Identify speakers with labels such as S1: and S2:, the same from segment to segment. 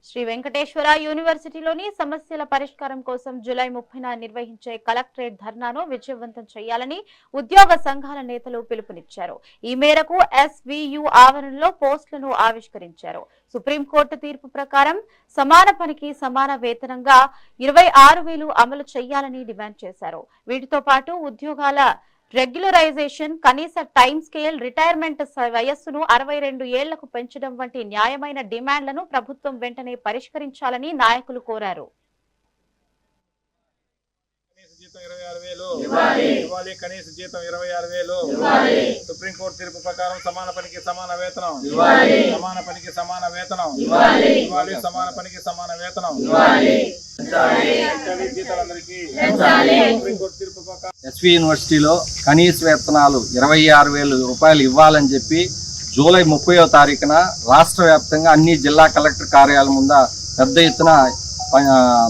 S1: శ్రీ వెంకటేశ్వర యూనివర్సిటీలోని సమస్యల పరిష్కారం కోసం జూలై 30న నిర్వహించే కలెక్టరేట్ ధర్నాను విజయవంతం చేయాలని ఉద్యోగ సంఘాల నేతలు పిలుపునిచ్చారు. ఈ మేరకు ఎస్వీయు ఆవరణలో పోస్టులను ఆవిష్కరించారు. సుప్రీంకోర్టు తీర్పు ప్రకారం సమాన పనికి సమాన వేతనంగా 26,000 అమలు చేయాలని డిమాండ్ చేశారు. వీటితో పాటు ఉద్యోగాల రెగ్యులరైజేషన్, కనీస టైం స్కేల్, రిటైర్మెంట్ వయస్సును 62 ఏళ్లకు పెంచడం వంటి న్యాయమైన డిమాండ్లను ప్రభుత్వం వెంటనే పరిష్కరించాలని నాయకులు కోరారు.
S2: కనీస జీతం 26,000. సుప్రీంకోర్టు తీర్పు ప్రకారం సమాన పనికి సమాన వేతనం. సమాన పనికి సమాన వేతనం. సమాన పనికి సమాన వేతనం.
S3: ఎస్వి యూనివర్సిటీలో కనీస వేతనాలు 26,000 రూపాయలు ఇవ్వాలని చెప్పి జూలై 30వ తారీఖున రాష్ట్ర వ్యాప్తంగా అన్ని జిల్లా కలెక్టర్ కార్యాలయం ముందు పెద్ద ఎత్తున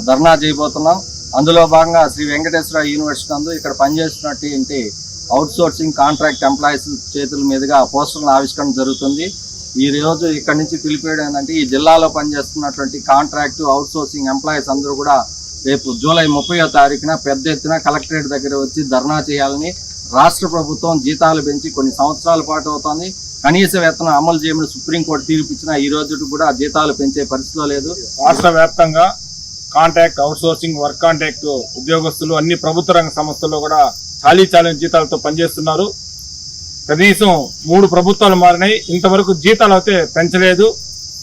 S3: ధర్నా చేయబోతున్నాం. అందులో భాగంగా శ్రీ వెంకటేశ్వర యూనివర్సిటీ నందు ఇక్కడ పనిచేస్తున్నటువంటి అవుట్సోర్సింగ్ కాంట్రాక్ట్ ఎంప్లాయీస్ చేతుల మీదుగా పోస్టర్లను ఆవిష్కరణ జరుగుతుంది. ఈ రోజు ఇక్కడ నుంచి పిలిపేయడం ఏంటంటే ఈ జిల్లాలో పనిచేస్తున్నటువంటి కాంట్రాక్ట్ అవుట్సోర్సింగ్ ఎంప్లాయీస్ అందరూ కూడా రేపు జూలై 30వ తారీఖున పెద్ద ఎత్తున కలెక్టరేట్ దగ్గర వచ్చి ధర్నా చేయాలని, రాష్ట్ర ప్రభుత్వం జీతాలు పెంచి కొన్ని సంవత్సరాల పాటు అవుతుంది, కనీస వేతనం అమలు చేయమని సుప్రీంకోర్టు తీర్పు ఇచ్చిన ఈ రోజు కూడా జీతాలు పెంచే పరిస్థితిలో లేదు.
S2: రాష్ట్ర వ్యాప్తంగా కాంట్రాక్ట్, అవుట్సోర్సింగ్, వర్క్ కాంట్రాక్ట్ ఉద్యోగస్తులు అన్ని ప్రభుత్వ రంగ సంస్థల్లో కూడా చాలీచాలని జీతాలతో పనిచేస్తున్నారు. కనీసం 3 ప్రభుత్వాలు మారినాయి, ఇంతవరకు జీతాలు అయితే పెంచలేదు.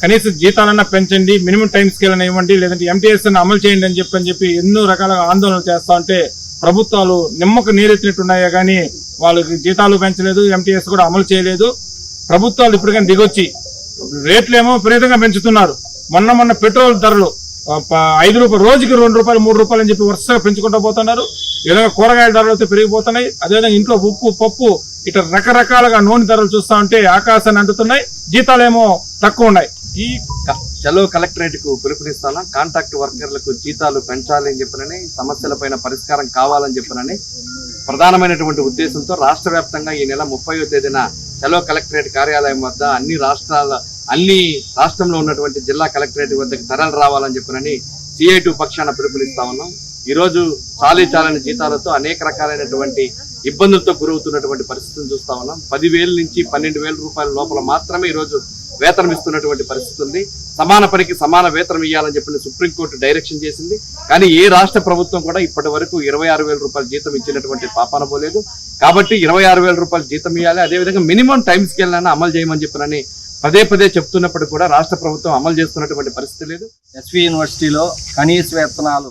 S2: కనీసం జీతాలన్నా పెంచండి, మినిమం టైం స్కేల్ అని ఇవ్వండి, లేదంటే ఎంటీఎస్ అమలు చేయండి అని చెప్పి ఎన్నో రకాలుగా ఆందోళనలు చేస్తా ఉంటే ప్రభుత్వాలు నిమ్మకు నీరెత్తినట్టున్నాయే కానీ వాళ్ళకి జీతాలు పెంచలేదు, ఎంటీఎస్ కూడా అమలు చేయలేదు. ప్రభుత్వాలు ఇప్పటికైనా దిగొచ్చి రేట్లేమో విపరీతంగా పెంచుతున్నారు. మొన్న పెట్రోల్ ధరలు 5 రూపాయలు, రోజుకి 2 రూపాయలు 3 రూపాయలు అని చెప్పి వరుసగా పెంచుకుంటూ పోతున్నారు. ఈ విధంగా కూరగాయల ధరలు అయితే పెరిగిపోతున్నాయి. అదేవిధంగా ఇంట్లో ఉప్పు, పప్పు ఇట్లా రకరకాలుగా నూనె ధరలు చూస్తా ఉంటే ఆకాశాన్ని అంటుతున్నాయి, జీతాలేమో తక్కువ ఉన్నాయి.
S4: ఈ చలో కలెక్టరేట్ కు పిలుపునిస్తానా, కాంట్రాక్ట్ వర్కర్లకు జీతాలు పెంచాలి అని చెప్పనని, సమస్యలపైన పరిష్కారం కావాలని చెప్పనని ప్రధానమైనటువంటి ఉద్దేశంతో రాష్ట్ర వ్యాప్తంగా ఈ నెల 30వ తేదీన చలో కలెక్టరేట్ కార్యాలయం వద్ద అన్ని రాష్ట్రంలో ఉన్నటువంటి జిల్లా కలెక్టరేట్ వద్దకు తరలి రావాలని చెప్పనని CI2 పక్షాన పిలుపునిస్తా ఉన్నాం. ఈ రోజు చాలని జీతాలతో అనేక రకాలైనటువంటి ఇబ్బందులతో గురవుతున్నటువంటి పరిస్థితిని చూస్తా ఉన్నాం. 10,000 నుంచి 12,000 రూపాయల లోపల మాత్రమే ఈ రోజు వేతనం ఇస్తున్నటువంటి పరిస్థితి ఉంది. సమాన పనికి సమాన వేతనం ఇవ్వాలని చెప్పి సుప్రీంకోర్టు డైరెక్షన్ చేసింది. కానీ ఏ రాష్ట్ర ప్రభుత్వం కూడా ఇప్పటి వరకు 26,000 రూపాయల జీతం ఇచ్చినటువంటి పాపాన పోలేదు. కాబట్టి 26,000 రూపాయల జీతం ఇవ్వాలి, అదేవిధంగా మినిమం టైం స్కేల్ అయినా అమలు చేయమని చెప్పినని పదే చెప్తున్నప్పుడు కూడా రాష్ట్ర ప్రభుత్వం అమలు చేస్తున్నటువంటి పరిస్థితి లేదు.
S3: ఎస్వి యూనివర్సిటీలో కనీస వేతనాలు